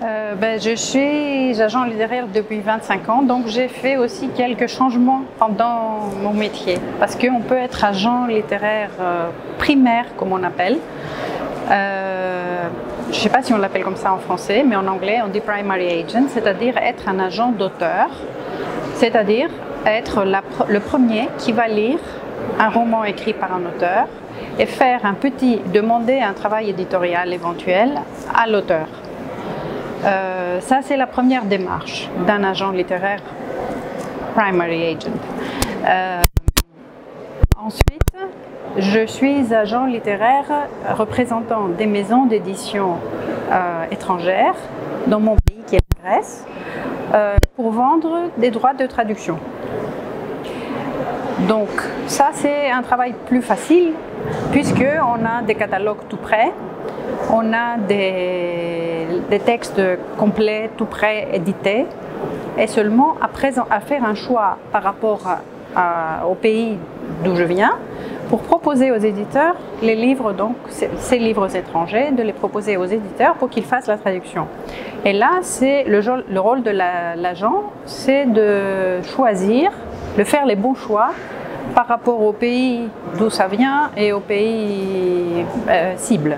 Je suis agent littéraire depuis 25 ans, donc j'ai fait aussi quelques changements pendant mon métier. Parce qu'on peut être agent littéraire primaire, comme on appelle. Je ne sais pas si on l'appelle comme ça en français, mais en anglais on dit primary agent, c'est-à-dire être un agent d'auteur, c'est-à-dire être le premier qui va lire un roman écrit par un auteur et demander un travail éditorial éventuel à l'auteur. Ça, c'est la première démarche d'un agent littéraire primary agent. Ensuite, je suis agent littéraire représentant des maisons d'édition étrangères dans mon pays qui est la Grèce pour vendre des droits de traduction. Donc ça, c'est un travail plus facile puisqu'on a des catalogues tout prêts. On a des textes complets, tout prêts, édités, et seulement à faire un choix par rapport au pays d'où je viens pour proposer aux éditeurs les livres, donc ces livres étrangers, de les proposer aux éditeurs pour qu'ils fassent la traduction. Et là, c'est le rôle de l'agent, c'est de choisir, de faire les bons choix par rapport au pays d'où ça vient et au pays cible.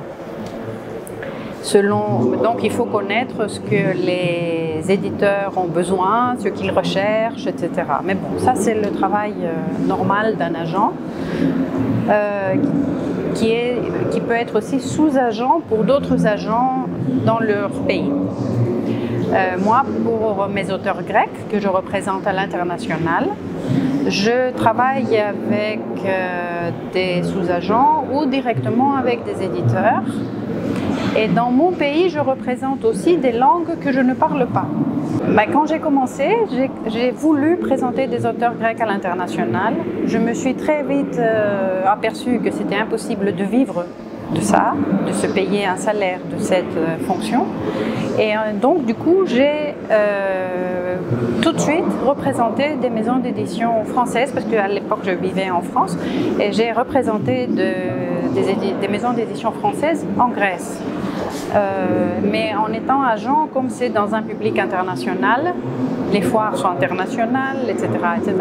Donc il faut connaître ce que les éditeurs ont besoin, ce qu'ils recherchent, etc. Mais bon, ça c'est le travail normal d'un agent qui peut être aussi sous-agent pour d'autres agents dans leur pays. Moi, pour mes auteurs grecs que je représente à l'international, je travaille avec des sous-agents ou directement avec des éditeurs. Et dans mon pays, je représente aussi des langues que je ne parle pas. Quand j'ai commencé, j'ai voulu présenter des auteurs grecs à l'international. Je me suis très vite aperçue que c'était impossible de vivre de ça, de se payer un salaire de cette fonction. Et donc, du coup, j'ai tout de suite représenté des maisons d'édition françaises, parce qu'à l'époque, je vivais en France, et j'ai représenté des maisons d'édition françaises en Grèce. Mais en étant agent, comme c'est dans un public international, les foires sont internationales, etc., etc.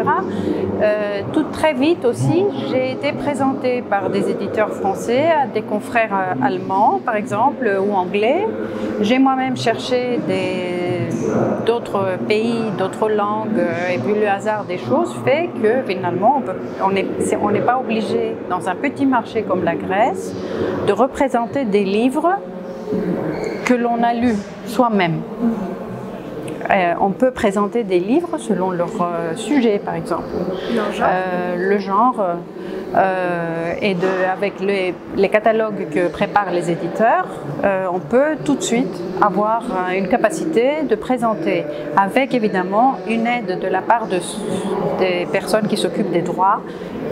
Tout très vite aussi, j'ai été présentée par des éditeurs français à des confrères allemands, par exemple, ou anglais. J'ai moi-même cherché d'autres pays, d'autres langues, et puis le hasard des choses fait que finalement, on n'est pas obligé, dans un petit marché comme la Grèce, de représenter des livres que l'on a lus soi-même. On peut présenter des livres selon leur sujet, par exemple. Le genre. Avec les catalogues que préparent les éditeurs, on peut tout de suite avoir une capacité de présenter, avec évidemment une aide de la part des personnes qui s'occupent des droits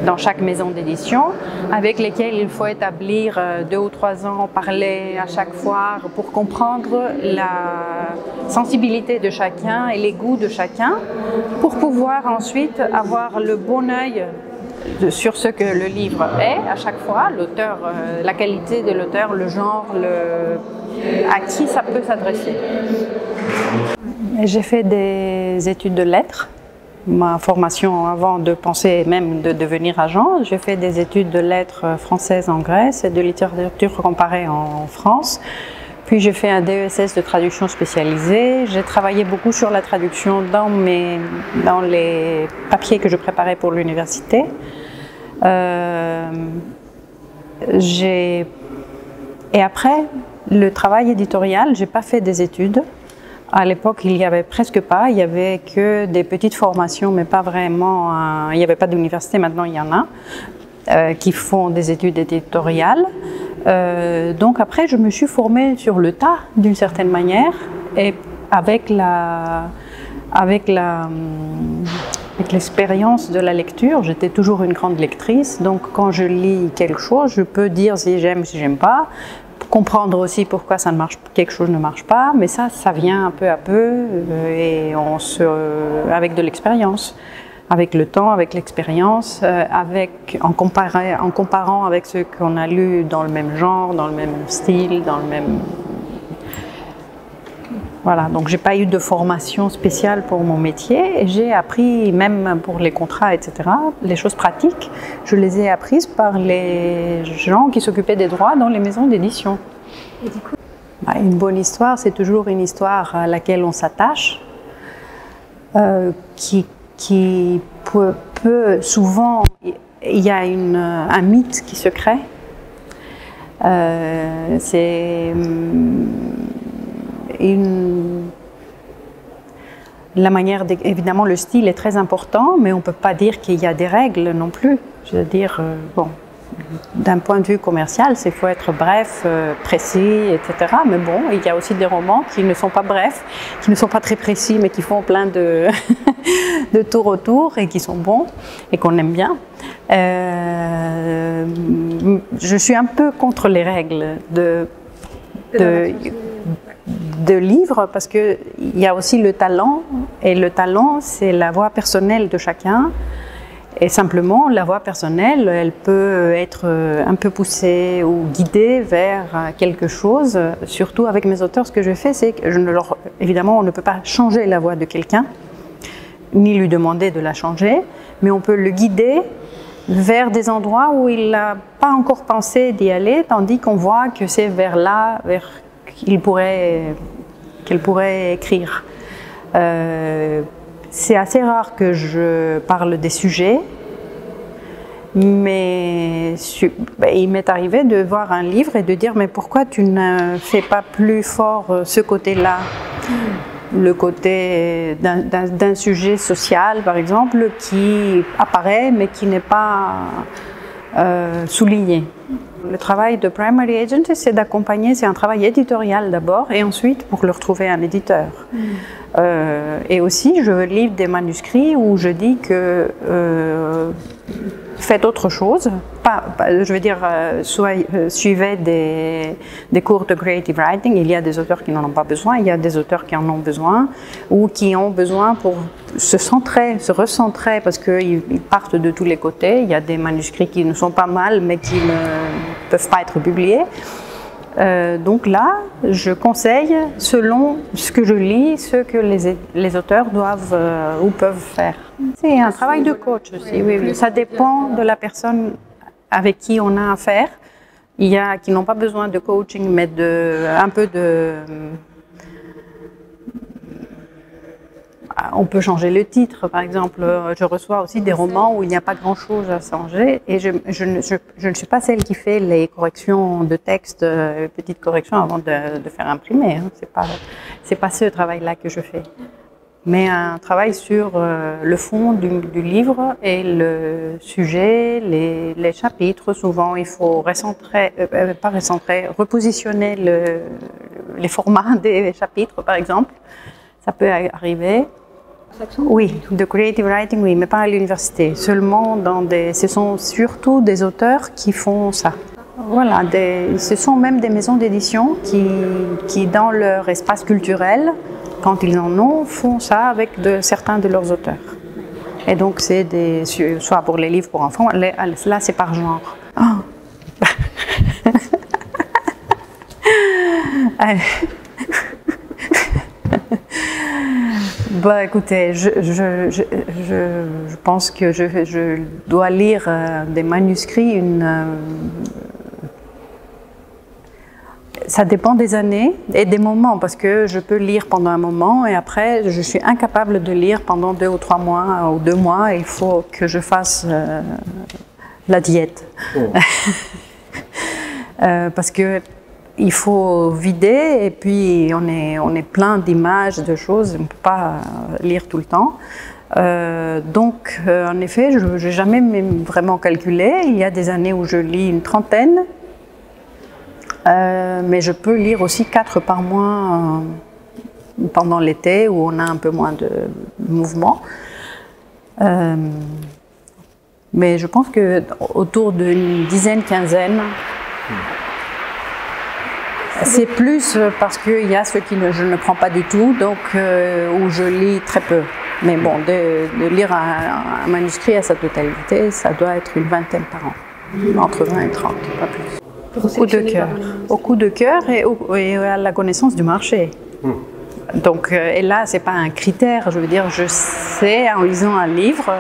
dans chaque maison d'édition, avec lesquelles il faut établir 2 ou 3 ans, parler à chaque foire pour comprendre la sensibilité de chacun et les goûts de chacun, pour pouvoir ensuite avoir le bon œil sur ce que le livre est à chaque fois, l'auteur, la qualité de l'auteur, le genre, à qui ça peut s'adresser. J'ai fait des études de lettres. Ma formation avant de penser même de devenir agent, j'ai fait des études de lettres françaises en Grèce et de littérature comparée en France. Puis j'ai fait un DESS de traduction spécialisée. J'ai travaillé beaucoup sur la traduction dans les papiers que je préparais pour l'université. Et après, le travail éditorial, j'ai pas fait des études. À l'époque, il n'y avait presque pas, il n'y avait que des petites formations, mais pas vraiment, il n'y avait pas d'université, maintenant il y en a, qui font des études éditoriales. Donc après, je me suis formée sur le tas, d'une certaine manière, et avec l'expérience de la lecture, j'étais toujours une grande lectrice, donc quand je lis quelque chose, je peux dire si j'aime ou si j'aime pas, comprendre aussi pourquoi quelque chose ne marche pas, mais ça vient un peu à peu et avec de l'expérience, avec le temps, avec l'expérience, en comparant avec ce qu'on a lu dans le même genre, dans le même style, Voilà, donc j'ai pas eu de formation spéciale pour mon métier et j'ai appris, même pour les contrats, etc., les choses pratiques, je les ai apprises par les gens qui s'occupaient des droits dans les maisons d'édition. Et du coup, Une bonne histoire, c'est toujours une histoire à laquelle on s'attache, qui peut souvent, il y a un mythe qui se crée. C'est la manière, évidemment le style est très important, mais on ne peut pas dire qu'il y a des règles non plus. Je veux dire, bon, d'un point de vue commercial, il faut être bref, précis, etc. Mais bon, il y a aussi des romans qui ne sont pas brefs, qui ne sont pas très précis, mais qui font plein de, de tours autour et qui sont bons et qu'on aime bien. Je suis un peu contre les règles de livres parce qu'il y a aussi le talent, et le talent, c'est la voix personnelle de chacun. Et simplement, la voix personnelle, elle peut être un peu poussée ou guidée vers quelque chose. Surtout avec mes auteurs, ce que je fais, c'est que évidemment, on ne peut pas changer la voix de quelqu'un, ni lui demander de la changer, mais on peut le guider vers des endroits où il n'a pas encore pensé d'y aller, tandis qu'on voit que c'est vers là, vers qu'elle pourrait écrire. C'est assez rare que je parle des sujets, mais il m'est arrivé de voir un livre et de dire « mais pourquoi tu ne fais pas plus fort ce côté-là » le côté d'un sujet social, par exemple, qui apparaît mais qui n'est pas souligné. Le travail de Primary Agency, c'est d'accompagner, c'est un travail éditorial d'abord, et ensuite pour leur trouver un éditeur. Et aussi, je livre des manuscrits où je dis que faites autre chose, je veux dire, suivez des cours de creative writing. Il y a des auteurs qui n'en ont pas besoin, il y a des auteurs qui en ont besoin, ou qui ont besoin pour se centrer, se recentrer, parce qu'ils partent de tous les côtés. Il y a des manuscrits qui ne sont pas mal, mais qui ne peuvent pas être publiés. Donc là, je conseille, selon ce que je lis, ce que les auteurs doivent ou peuvent faire. C'est un travail de coach aussi, oui. Ça dépend de la personne avec qui on a affaire. Il y a qui n'ont pas besoin de coaching, mais un peu de... On peut changer le titre, par exemple. Je reçois aussi des romans où il n'y a pas grand-chose à changer, et je ne suis pas celle qui fait les corrections de texte, petites corrections avant de faire imprimer. Hein. C'est pas ce travail-là que je fais. Mais un travail sur le fond du livre et le sujet, les chapitres. Souvent, il faut repositionner les formats des chapitres, par exemple. Ça peut arriver. Oui, de creative writing, oui, mais pas à l'université. Seulement ce sont surtout des auteurs qui font ça. Voilà, ce sont même des maisons d'édition qui, dans leur espace culturel, quand ils en ont, font ça avec certains de leurs auteurs. Et donc, c'est soit pour les livres pour enfants, là, c'est par genre. Oh. Bah, écoutez, je pense que je dois lire des manuscrits. Ça dépend des années et des moments, parce que je peux lire pendant un moment et après je suis incapable de lire pendant 2 ou 3 mois ou 2 mois. Il faut que je fasse la diète. Oh. Parce que il faut vider, et puis on est plein d'images, de choses, on ne peut pas lire tout le temps. Donc, en effet, je n'ai jamais vraiment calculé. Il y a des années où je lis une trentaine, mais je peux lire aussi 4 par mois pendant l'été, où on a un peu moins de mouvement. Mais je pense qu'autour d'une dizaine, quinzaine, c'est plus parce qu'il y a ceux je ne prends pas du tout, donc où je lis très peu. Mais bon, de lire un manuscrit à sa totalité, ça doit être une vingtaine par an, entre 20 et 30, pas plus. Au coup de cœur et à la connaissance du marché. Donc, et là, c'est pas un critère. Je veux dire, je sais en lisant un livre,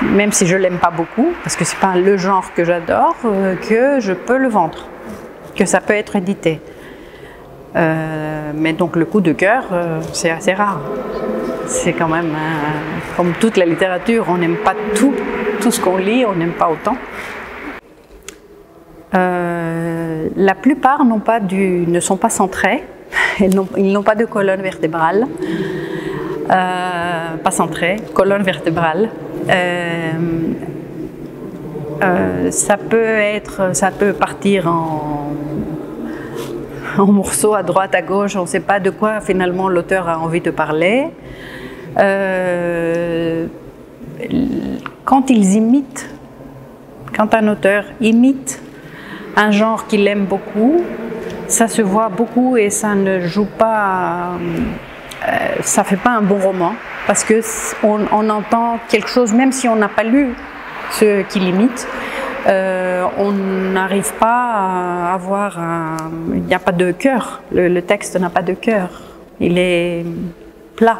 même si je l'aime pas beaucoup, parce que c'est pas le genre que j'adore, que je peux le vendre, que ça peut être édité. Mais donc le coup de cœur, c'est assez rare. C'est quand même, comme toute la littérature, on n'aime pas tout ce qu'on lit, on n'aime pas autant. La plupart ne sont pas centrés, ils n'ont pas de colonne vertébrale, pas centrée, colonne vertébrale. Ça peut partir en morceaux à droite, à gauche, on ne sait pas de quoi finalement l'auteur a envie de parler. Quand un auteur imite un genre qu'il aime beaucoup, ça se voit beaucoup et ça ne joue pas, ça fait pas un bon roman, parce que on entend quelque chose, même si on n'a pas lu ce qu'il imite. On n'arrive pas à avoir il n'y a pas de cœur, le texte n'a pas de cœur, il est plat.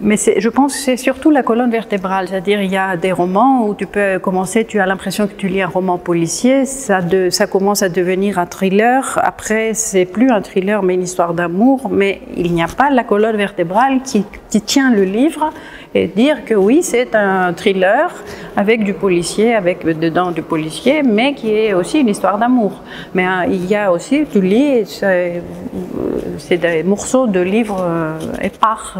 Mais je pense que c'est surtout la colonne vertébrale, c'est-à-dire il y a des romans où tu peux commencer, tu as l'impression que tu lis un roman policier, ça commence à devenir un thriller, après c'est plus un thriller mais une histoire d'amour, mais il n'y a pas la colonne vertébrale qui tient le livre et dire que oui, c'est un thriller avec du policier, avec dedans du policier, mais qui est aussi une histoire d'amour. Mais il y a aussi, tu lis, c'est des morceaux de livres épars.